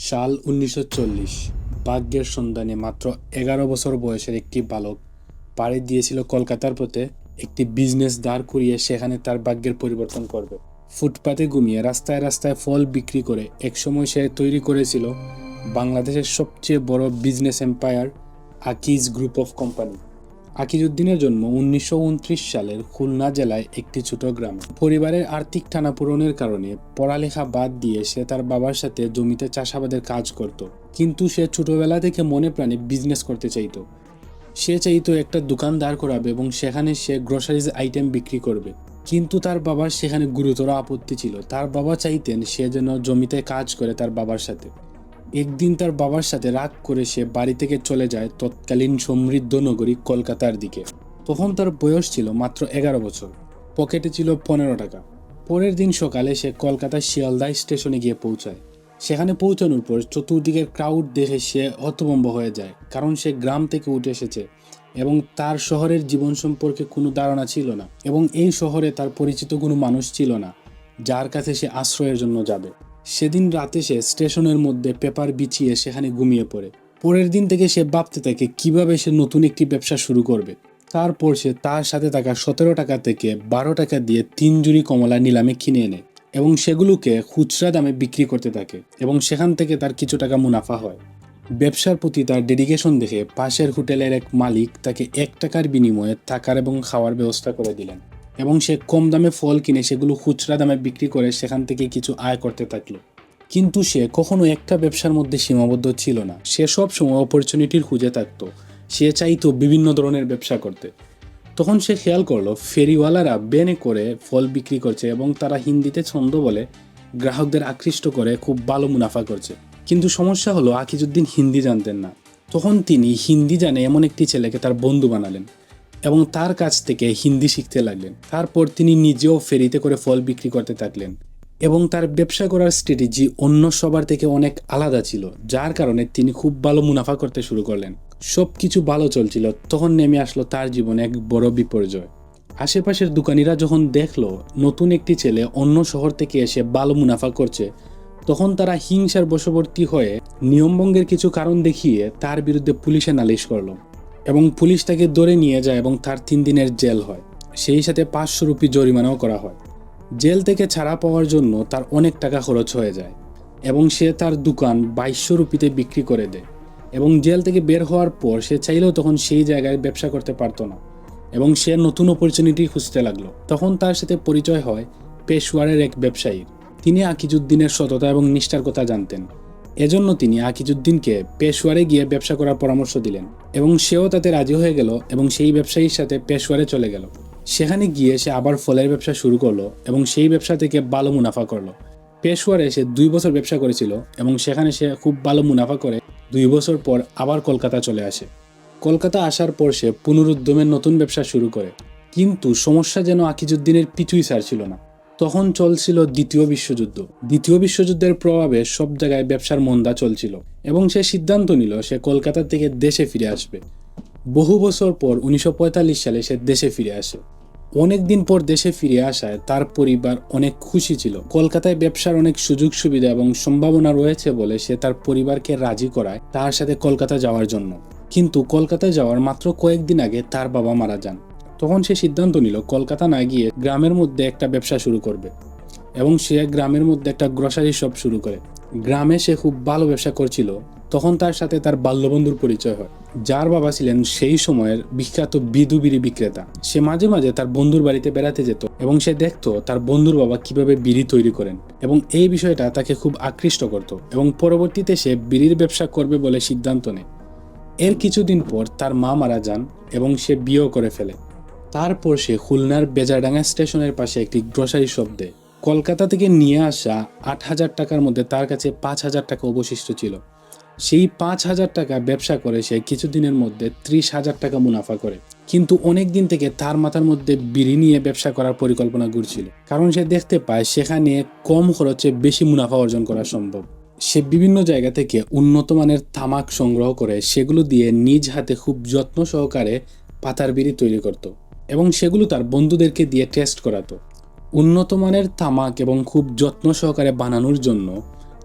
সাল ১৯৪০। ভাগ্যের সন্ধানে মাত্র ১১ বছর বয়সের একটি বালক পাড়ি দিয়েছিল কলকাতার পথে। একটি বিজনেস দাঁড় করিয়ে সেখানে তার ভাগ্যের পরিবর্তন করবে। ফুটপাতে ঘুমিয়ে রাস্তায় রাস্তায় ফল বিক্রি করে একসময় সে তৈরি করেছিল বাংলাদেশের সবচেয়ে বড় business empire, Akij group of company. আকিজউদ্দিনের জন্ম ১৯২৯ সালের খুলনা জেলায় একটি ছোট গ্রামে। পরিবারের আর্থিক টানাপোড়েনের কারণে পড়ালেখা বাদ দিয়ে সে তার বাবার সাথে জমিতে চাষাবাদের কাজ করত। কিন্তু সে ছোটবেলা থেকে মনে প্রাণে বিজনেস করতে চাইতো। সে চাইতো একটা দোকান দাঁড় করাবে এবং সেখানে সে গ্রোসারিজ আইটেম বিক্রি করবে। কিন্তু তার বাবার সেখানে গুরুতর আপত্তি ছিল। তার বাবা চাইতেন সে যেন জমিতে কাজ করে তার বাবার সাথে। একদিন তার বাবার সাথে রাগ করে সে বাড়ি থেকে চলে যায় তৎকালীন সমৃদ্ধ নগরী কলকাতার দিকে। তখন তার বয়স ছিল মাত্র ১১ বছর। পকেটে ছিল ১৫ টাকা। পরের দিন সকালে সে কলকাতার শিয়ালদা স্টেশনে গিয়ে পৌঁছায়। সেখানে পৌঁছানোর পর চতুর্দিকের ক্রাউড দেখে সে হতভম্ব হয়ে যায়, কারণ সে গ্রাম থেকে উঠে এসেছে এবং তার শহরের জীবন সম্পর্কে কোনো ধারণা ছিল না, এবং এই শহরে তার পরিচিত কোনো মানুষ ছিল না যার কাছে সে আশ্রয়ের জন্য যাবে। সেদিন রাতে সে স্টেশনের মধ্যে পেপার বিছিয়ে সেখানে ঘুমিয়ে পড়ে। পরের দিন থেকে সে ভাবতে থাকে কিভাবে সে নতুন একটি ব্যবসা শুরু করবে। তারপর সে তার সাথে থাকা ১৭ টাকা থেকে ১২ টাকা দিয়ে ৩ জুড়ি কমলা নিলামে কিনে এনে এবং সেগুলোকে খুচরা দামে বিক্রি করতে থাকে, এবং সেখান থেকে তার কিছু টাকা মুনাফা হয়। ব্যবসার প্রতি তার ডেডিকেশন দেখে পাশের হোটেলের এক মালিক তাকে ১ টাকার বিনিময়ে থাকার এবং খাওয়ার ব্যবস্থা করে দিলেন, এবং সে কম দামে ফল কিনে সেগুলো খুচরা দামে বিক্রি করে সেখান থেকে কিছু আয় করতে থাকলো। কিন্তু সে কখনো একটা ব্যবসার মধ্যে সীমাবদ্ধ ছিল না। সে সব সময় অপরচুনিটির খুঁজে থাকতো। সে চাইতো বিভিন্ন ধরনের ব্যবসা করতে। তখন সে খেয়াল করলো ফেরিওয়ালারা বেনে করে ফল বিক্রি করছে এবং তারা হিন্দিতে ছন্দ বলে গ্রাহকদের আকৃষ্ট করে খুব ভালো মুনাফা করছে। কিন্তু সমস্যা হলো আকিজউদ্দিন হিন্দি জানতেন না। তখন তিনি হিন্দি জানে এমন একটি ছেলেকে তার বন্ধু বানালেন এবং তার কাছ থেকে হিন্দি শিখতে লাগলেন। তারপর তিনি নিজেও ফেরিতে করে ফল বিক্রি করতে থাকলেন, এবং তার ব্যবসা করার স্ট্র্যাটেজি অন্য সবার থেকে অনেক আলাদা ছিল, যার কারণে তিনি খুব ভালো মুনাফা করতে শুরু করলেন। সব কিছু ভালো চলছিল, তখন নেমে আসলো তার জীবনে এক বড় বিপর্যয়। আশেপাশের দোকানিরা যখন দেখলো নতুন একটি ছেলে অন্য শহর থেকে এসে ভালো মুনাফা করছে, তখন তারা হিংসার বশবর্তী হয়ে নিয়মভঙ্গের কিছু কারণ দেখিয়ে তার বিরুদ্ধে পুলিশে নালিশ করলো, এবং পুলিশ তাকে ধরে নিয়ে যায় এবং তার ৩ দিনের জেল হয়। সেই সাথে ৫০০ রুপি জরিমানাও করা হয়। জেল থেকে ছাড়া পাওয়ার জন্য তার অনেক টাকা খরচ হয়ে যায়, এবং সে তার দোকান ২২০০ রুপিতে বিক্রি করে দেয়। এবং জেল থেকে বের হওয়ার পর সে চাইলেও তখন সেই জায়গায় ব্যবসা করতে পারতো না, এবং সে নতুন অপরচুনিটি খুঁজতে লাগলো। তখন তার সাথে পরিচয় হয় পেশওয়ারের এক ব্যবসায়ীর। তিনি আকিজউদ্দিনের সততা এবং নিষ্ঠার কথা জানতেন। এজন্য তিনি আকিজউদ্দিনকে পেশওয়ারে গিয়ে ব্যবসা করার পরামর্শ দিলেন, এবং সেও তাতে রাজি হয়ে গেল এবং সেই ব্যবসায়ীর সাথে পেশওয়ারে চলে গেল। সেখানে গিয়ে সে আবার ফলের ব্যবসা শুরু করলো এবং সেই ব্যবসা থেকে ভালো মুনাফা করলো। পেশওয়ারে সে ২ বছর ব্যবসা করেছিল এবং সেখানে সে খুব ভালো মুনাফা করে ২ বছর পর আবার কলকাতা চলে আসে। কলকাতা আসার পর সে পুনরুদ্যমের নতুন ব্যবসা শুরু করে। কিন্তু সমস্যা যেন আকিজউদ্দিনের পিছুই ছাড়ছিল না। তখন চলছিল দ্বিতীয় বিশ্বযুদ্ধ। দ্বিতীয় বিশ্বযুদ্ধের প্রভাবে সব জায়গায় ব্যবসার মন্দা চলছিল, এবং সে সিদ্ধান্ত নিল সে কলকাতা থেকে দেশে ফিরে আসবে। বহু বছর পর ১৯৪৫ সালে সে দেশে ফিরে আসে। অনেক দিন পর দেশে ফিরে আসায় তার পরিবার অনেক খুশি ছিল। কলকাতায় ব্যবসার অনেক সুযোগ সুবিধা এবং সম্ভাবনা রয়েছে বলে সে তার পরিবারকে রাজি করায় তার সাথে কলকাতা যাওয়ার জন্য। কিন্তু কলকাতায় যাওয়ার মাত্র কয়েকদিন আগে তার বাবা মারা যান। তখন সে সিদ্ধান্ত নিল কলকাতা না গিয়ে গ্রামের মধ্যে একটা ব্যবসা শুরু করবে, এবং সে গ্রামের মধ্যে একটা গ্রোসারি শপ শুরু করে। গ্রামে সে খুব ভালো ব্যবসা করছিল। তখন তার সাথে তার বাল্যবন্ধুর পরিচয় হয়, যার বাবা ছিলেন সেই সময়ের বিখ্যাত বিধু বিড়ি বিক্রেতা। সে মাঝে মাঝে তার বন্ধুর বাড়িতে বেড়াতে যেত এবং সে দেখতো তার বন্ধুর বাবা কিভাবে বিড়ি তৈরি করেন, এবং এই বিষয়টা তাকে খুব আকৃষ্ট করত, এবং পরবর্তীতে সে বিড়ির ব্যবসা করবে বলে সিদ্ধান্ত নেয়। এর কিছুদিন পর তার মা মারা যান এবং সে বিয়েও করে ফেলে। তারপর সে খুলনার বেজারডাঙ্গা স্টেশনের পাশে একটি গ্রোসারি শপ দেয়। কলকাতা থেকে নিয়ে আসা ৮,০০০ টাকার মধ্যে তার কাছে ৫,০০০ টাকা অবশিষ্ট ছিল। সেই ৫,০০০ টাকা ব্যবসা করে সে কিছুদিনের মধ্যে ৩০,০০০ টাকা মুনাফা করে। কিন্তু অনেক দিন থেকে তার মাথার মধ্যে বিড়ি নিয়ে ব্যবসা করার পরিকল্পনা ঘুরছিল, কারণ সে দেখতে পায় সেখানে কম খরচে বেশি মুনাফা অর্জন করা সম্ভব। সে বিভিন্ন জায়গা থেকে উন্নত মানের তামাক সংগ্রহ করে সেগুলো দিয়ে নিজ হাতে খুব যত্ন সহকারে পাতার বিড়ি তৈরি করত, এবং সেগুলো তার বন্ধুদেরকে দিয়ে টেস্ট করাতো। উন্নত মানের তামাক এবং খুব যত্ন সহকারে বানানোর জন্য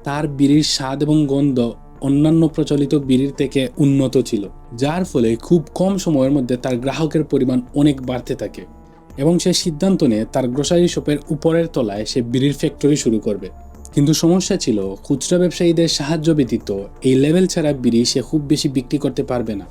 তার বিড়ির স্বাদ এবং গন্ধ অন্যান্য প্রচলিত বিড়ির থেকে উন্নত ছিল, যার ফলে খুব কম সময়ের মধ্যে তার গ্রাহকের পরিমাণ অনেক বাড়তে থাকে এবং সে সিদ্ধান্ত নেয় তার গ্রোসারি শপের উপরের তলায় সে বিড়ির ফ্যাক্টরি শুরু করবে। কিন্তু সমস্যা ছিল, খুচরা ব্যবসায়ীদের সাহায্য ব্যতীত এই লেভেল ছাড়া বিড়ি সে খুব বেশি বিক্রি করতে পারবে না।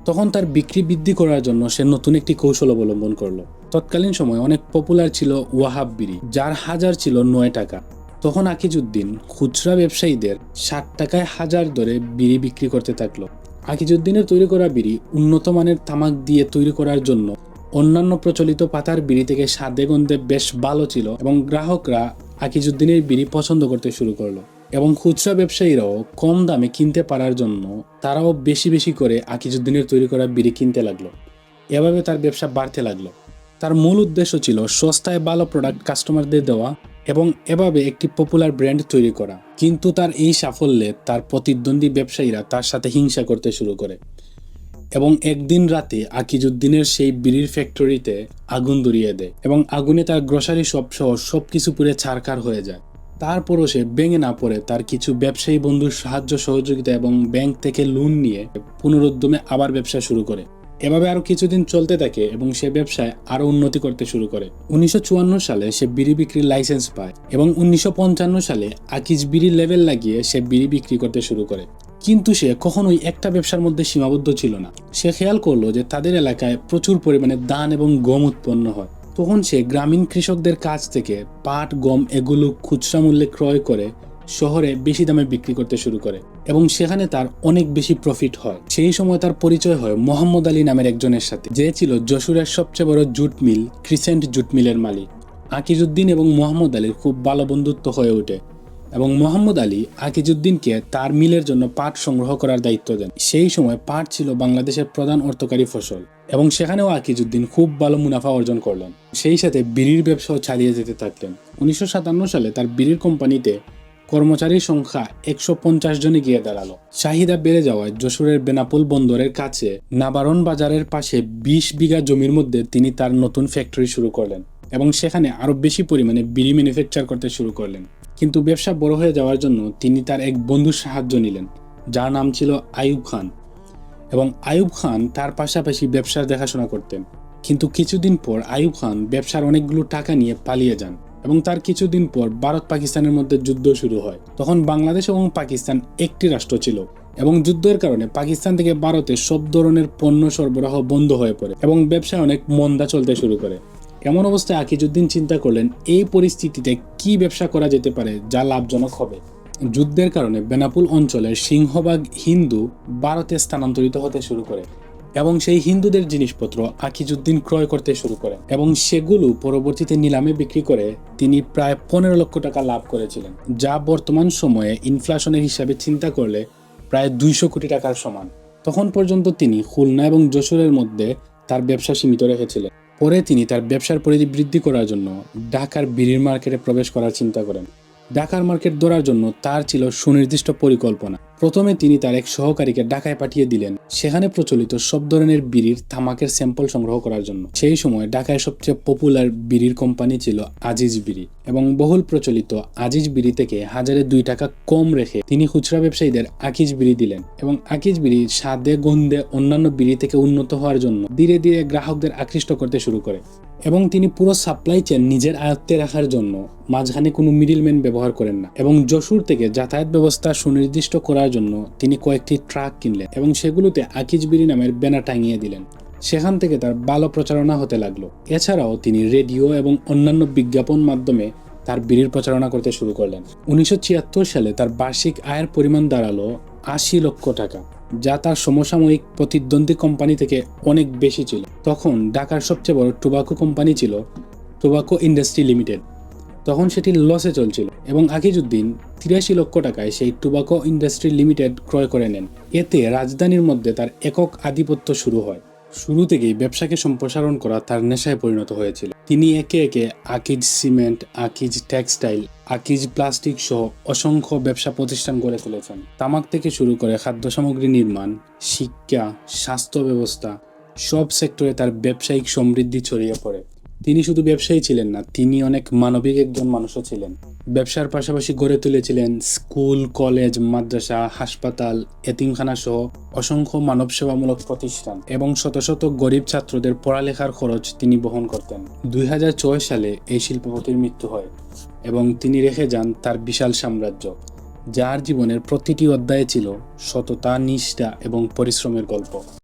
তখন তার বিক্রি বৃদ্ধি করার জন্য সে নতুন একটি কৌশল অবলম্বন করলো। তৎকালীন সময় অনেক পপুলার ছিল ওয়াহাব বিড়ি, যার হাজার ছিল 9 টাকা। তখন আকিজউদ্দিন খুচরা ব্যবসায়ীদের 60 টাকায় হাজার দরে বিড়ি বিক্রি করতে থাকলো। আকিজউদ্দিনের তৈরি করা বিড়ি উন্নত মানের তামাক দিয়ে তৈরি করার জন্য অন্যান্য প্রচলিত পাতার বিড়ি থেকে স্বাদে গন্ধে বেশ ভালো ছিল এবং গ্রাহকরা আকিজউদ্দিনের বিড়ি পছন্দ করতে শুরু করলো। এবং খুচরা ব্যবসায়ীরাও কম দামে কিনতে পারার জন্য তারাও বেশি বেশি করে আকিজউদ্দিনের তৈরি করা বিড়ি কিনতে লাগলো। এভাবে তার ব্যবসা বাড়তে লাগলো। তার মূল উদ্দেশ্য ছিল সস্তায় ভালো প্রোডাক্ট কাস্টমারদের দেওয়া এবং এভাবে একটি পপুলার ব্র্যান্ড তৈরি করা। কিন্তু তার এই সাফল্যে তার প্রতিদ্বন্দ্বী ব্যবসায়ীরা তার সাথে হিংসা করতে শুরু করে এবং একদিন রাতে আকিজউদ্দিনের সেই বিড়ির ফ্যাক্টরিতে আগুন ধরিয়ে দেয় এবং আগুনে তার গ্রোসারি শপ সহ সবকিছু পুড়ে ছারখার হয়ে যায়। তারপরও সে ভেঙে না পড়ে তার কিছু ব্যবসায়ী বন্ধুর সাহায্য সহযোগিতা এবং ব্যাংক থেকে লোন নিয়ে পুনরুদ্যমে আবার ব্যবসা শুরু করে। এভাবে আরো কিছুদিন চলতে থাকে এবং সে ব্যবসায় আরো উন্নতি করতে শুরু করে। 1954 সালে সে বিড়ি বিক্রির লাইসেন্স পায় এবং 1955 সালে আকিজ বিড়ি লেভেল লাগিয়ে সে বিড়ি বিক্রি করতে শুরু করে। কিন্তু সে কখনোই একটা ব্যবসার মধ্যে সীমাবদ্ধ ছিল না। সে খেয়াল করলো যে তাদের এলাকায় প্রচুর পরিমাণে ধান এবং গম উৎপন্ন হয়। তখন সে গ্রামীণ কৃষকদের কাছ থেকে পাট, গম এগুলো খুচরা মূল্যে ক্রয় করে শহরে বেশি দামে বিক্রি করতে শুরু করে এবং সেখানে তার অনেক বেশি প্রফিট হয়। সেই সময় তার পরিচয় হয় মোহাম্মদ আলী নামের একজনের সাথে, যে ছিল যশোরের সবচেয়ে বড় জুট মিল ক্রিসেন্ট জুট মিলের মালিক। আকিজউদ্দিন এবং মোহাম্মদ আলীর খুব ভালো বন্ধুত্ব হয়ে ওঠে এবং মোহাম্মদ আলী আকিজউদ্দিনকে তার মিলের জন্য পাট সংগ্রহ করার দায়িত্ব দেন। সেই সময় পাট ছিল বাংলাদেশের প্রধান অর্থকারী ফসল এবং সেখানেও আকিজউদ্দিন খুব ভালো মুনাফা অর্জন করলেন। সেই সাথে বিড়ির ব্যবসাও চালিয়ে যেতে থাকলেন। 1957 সালে তার বিড়ির কোম্পানিতে কর্মচারীর সংখ্যা 150 জনে গিয়ে দাঁড়ালো। চাহিদা বেড়ে যাওয়ায় যশোরের বেনাপোল বন্দরের কাছে নাবারণ বাজারের পাশে 20 বিঘা জমির মধ্যে তিনি তার নতুন ফ্যাক্টরি শুরু করলেন এবং সেখানে আরো বেশি পরিমাণে বিড়ি ম্যানুফ্যাকচার করতে শুরু করলেন। কিন্তু ব্যবসা বড় হয়ে যাওয়ার জন্য তিনি তার এক বন্ধুর সাহায্য নিলেন, যার নাম ছিল আইয়ুব খান। এবং আইয়ুব খান তার পাশাপাশি ব্যবসার দেখাশোনা করতেন। কিন্তু কিছুদিন পর আইয়ুব খান ব্যবসার অনেকগুলো টাকা নিয়ে পালিয়ে যান এবং তার কিছুদিন পর ভারত পাকিস্তানের মধ্যে যুদ্ধ শুরু হয়। তখন বাংলাদেশ এবং পাকিস্তান একটি রাষ্ট্র ছিল এবং যুদ্ধের কারণে পাকিস্তান থেকে ভারতে সব ধরনের পণ্য সরবরাহ বন্ধ হয়ে পড়ে এবং ব্যবসায় অনেক মন্দা চলতে শুরু করে। এমন অবস্থায় আকিজউদ্দিন চিন্তা করলেন এই পরিস্থিতিতে কি ব্যবসা করা যেতে পারে যা লাভজনক হবে। যুদ্ধের কারণে বেনাপোল অঞ্চলের সিংহভাগ হিন্দু ভারতে স্থানান্তরিত হতে শুরু করে এবং সেই হিন্দুদের জিনিসপত্র আকিজউদ্দিন ক্রয় করতে শুরু করেন এবং সেগুলো পরবর্তীতে নিলামে বিক্রি করে তিনি প্রায় 15 লক্ষ টাকা লাভ করেছিলেন, যা বর্তমান সময়ে ইনফ্লেশনের হিসাবে চিন্তা করলে প্রায় 200 কোটি টাকার সমান। তখন পর্যন্ত তিনি খুলনা এবং যশোরের মধ্যে তার ব্যবসা সীমিত রেখেছিলেন। পরে তিনি তার ব্যবসার পরিধি বৃদ্ধি করার জন্য ঢাকার বিড়ির মার্কেটে প্রবেশ করার চিন্তা করেন। ঢাকার মার্কেট ধরার জন্য তার ছিল সুনির্দিষ্ট পরিকল্পনা। প্রথমে তিনি তার এক সহকারীকে ঢাকায় পাঠিয়ে দিলেন সেখানে প্রচলিত সব ধরনের বিড়ির তামাকের স্যাম্পল সংগ্রহ করার জন্য। সেই সময় ঢাকায় সবচেয়ে পপুলার বিড়ির কোম্পানি ছিল আজিজ বিড়ি এবং বহুল প্রচলিত আজিজ বিড়ি থেকে হাজারে 2 টাকা কম রেখে তিনি খুচরা ব্যবসায়ীদের আকিজ বিড়ি দিলেন এবং আকিজ বিড়ি স্বাদে গন্ধে অন্যান্য বিড়ি থেকে উন্নত হওয়ার জন্য ধীরে ধীরে গ্রাহকদের আকৃষ্ট করতে শুরু করে এবং তিনি পুরো সাপ্লাই চেইন নিজের আয়ত্তে রাখার জন্য মাঝখানে কোনো মিডলম্যান ব্যবহার করেন না। এবং যশোর থেকে যাতায়াত ব্যবস্থা সুনির্দিষ্ট করার জন্য তিনি কয়েকটি ট্রাক কিনলেন এবং সেগুলোতে আকিজ বিড়ি নামের ব্যানার টাঙিয়ে দিলেন। সেখান থেকে তার ভালো প্রচারণা হতে লাগলো। এছাড়াও তিনি রেডিও এবং অন্যান্য বিজ্ঞাপন মাধ্যমে তার বিড়ির প্রচারণা করতে শুরু করলেন। 1976 সালে তার বার্ষিক আয়ের পরিমাণ দাঁড়ালো 80 লক্ষ টাকা, যা তার সমসাময়িক প্রতিদ্বন্দ্বী কোম্পানি থেকে অনেক বেশি ছিল। তখন ঢাকার সবচেয়ে বড় টোবাকো কোম্পানি ছিল টোবাকো ইন্ডাস্ট্রি লিমিটেড। তখন সেটি লসে চলছিল এবং আকিজউদ্দিন 83 লক্ষ টাকায় সেই টোবাকো ইন্ডাস্ট্রি লিমিটেড ক্রয় করে নেন। এতে রাজধানীর মধ্যে তার একক আধিপত্য শুরু হয়। শুরু থেকেই ব্যবসাকে সম্প্রসারণ করা তার নেশায় পরিণত হয়েছিল। তিনি একে একে Akij cement, Akij textile, Akij plastic সহ অসংখ্য ব্যবসা প্রতিষ্ঠান গড়ে তুলেছেন। তামাক থেকে শুরু করে খাদ্য সামগ্রী নির্মাণ, শিক্ষা, স্বাস্থ্য ব্যবস্থা সব সেক্টরে তার ব্যবসায়িক সমৃদ্ধি ছড়িয়ে পড়ে। তিনি শুধু ব্যবসায়ী ছিলেন না, তিনি অনেক মানবিক একজন মানুষও ছিলেন। ব্যবসার পাশাপাশি গড়ে তুলেছিলেন স্কুল, কলেজ, মাদ্রাসা, হাসপাতাল, এতিমখানা সহ অসংখ্য মানব সেবামূলক প্রতিষ্ঠান এবং শত শত গরিব ছাত্রদের পড়ালেখার খরচ তিনি বহন করতেন। 2006 সালে এই শিল্পপতির মৃত্যু হয় এবং তিনি রেখে যান তার বিশাল সাম্রাজ্য, যার জীবনের প্রতিটি অধ্যায়ে ছিল সততা, নিষ্ঠা এবং পরিশ্রমের গল্প।